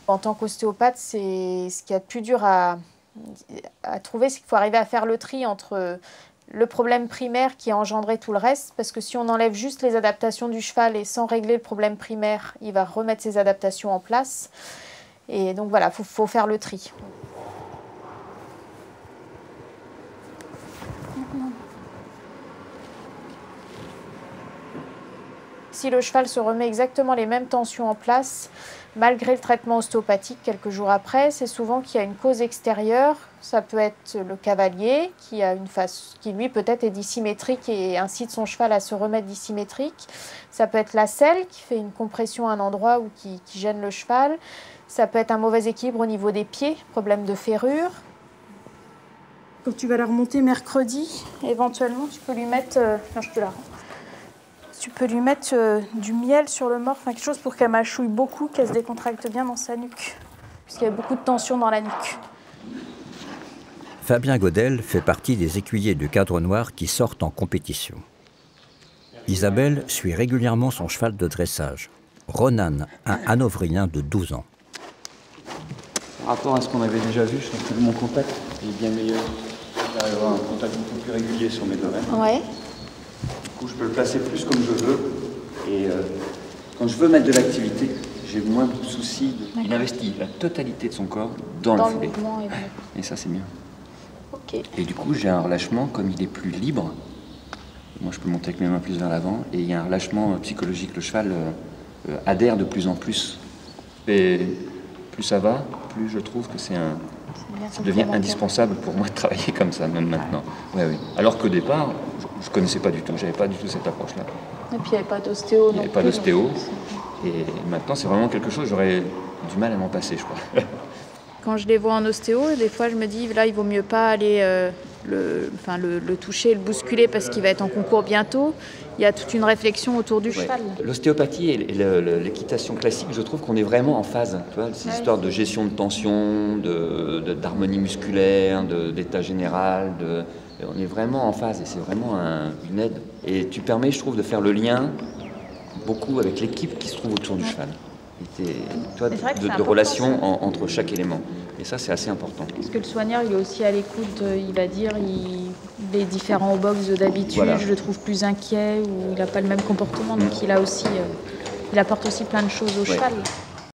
En tant qu'ostéopathe, c'est ce qu'il y a de plus dur à trouver, c'est qu'il faut arriver à faire le tri entre le problème primaire qui a engendré tout le reste, parce que si on enlève juste les adaptations du cheval et sans régler le problème primaire, il va remettre ses adaptations en place. Et donc voilà, faut faire le tri. Si le cheval se remet exactement les mêmes tensions en place, malgré le traitement ostéopathique quelques jours après, c'est souvent qu'il y a une cause extérieure. Ça peut être le cavalier qui a une face qui lui peut-être est dissymétrique et incite son cheval à se remettre dissymétrique. Ça peut être la selle qui fait une compression à un endroit ou qui gêne le cheval. Ça peut être un mauvais équilibre au niveau des pieds, problème de ferrure. Quand tu vas la remonter mercredi, éventuellement tu peux lui mettre... je te la rends. Tu peux lui mettre du miel sur le morse, quelque chose pour qu'elle mâchouille beaucoup, qu'elle se décontracte bien dans sa nuque, puisqu'il y a beaucoup de tension dans la nuque. Fabien Godel fait partie des écuyers du Cadre Noir qui sortent en compétition. Isabelle suit régulièrement son cheval de dressage, Ronan, un hanovrien de 12 ans. Par rapport à ce qu'on avait déjà vu, je trouve que mon contact est bien meilleur. J'arrive à avoir un contact beaucoup plus régulier sur mes oreilles. Ouais. Du coup, je peux le placer plus comme je veux. Et quand je veux mettre de l'activité, j'ai moins de soucis. Il investit la totalité de son corps dans le foulée. Et ça, c'est bien. Okay. Et du coup, j'ai un relâchement, comme il est plus libre. Moi, je peux monter avec mes mains plus vers l'avant. Et il y a un relâchement psychologique. Le cheval adhère de plus en plus. Et plus ça va, plus je trouve que ça devient indispensable pour moi de travailler comme ça, même maintenant. Ouais, oui. Alors qu'au départ, je ne connaissais pas du tout. J'avais pas du tout cette approche-là. Et puis, il n'y avait pas d'ostéo. Il n'y avait pas d'ostéo. Et maintenant, c'est vraiment quelque chose, j'aurais du mal à m'en passer, je crois. Quand je les vois en ostéo, des fois, je me dis, là, il vaut mieux pas aller le toucher, le bousculer parce qu'il va être en concours bientôt. Il y a toute une réflexion autour du cheval. L'ostéopathie et l'équitation classique, je trouve qu'on est vraiment en phase. Tu vois, ces histoires de gestion de tension, d'harmonie musculaire, d'état général, on est vraiment en phase et c'est vraiment une aide. Et tu permets, je trouve, de faire le lien beaucoup avec l'équipe qui se trouve autour du cheval. De relation entre chaque élément. Et ça, c'est assez important. Parce que le soigneur, il est aussi à l'écoute, il va dire, il est différent au box d'habitude, voilà. Je le trouve plus inquiet ou il n'a pas le même comportement. Donc il apporte aussi plein de choses au cheval.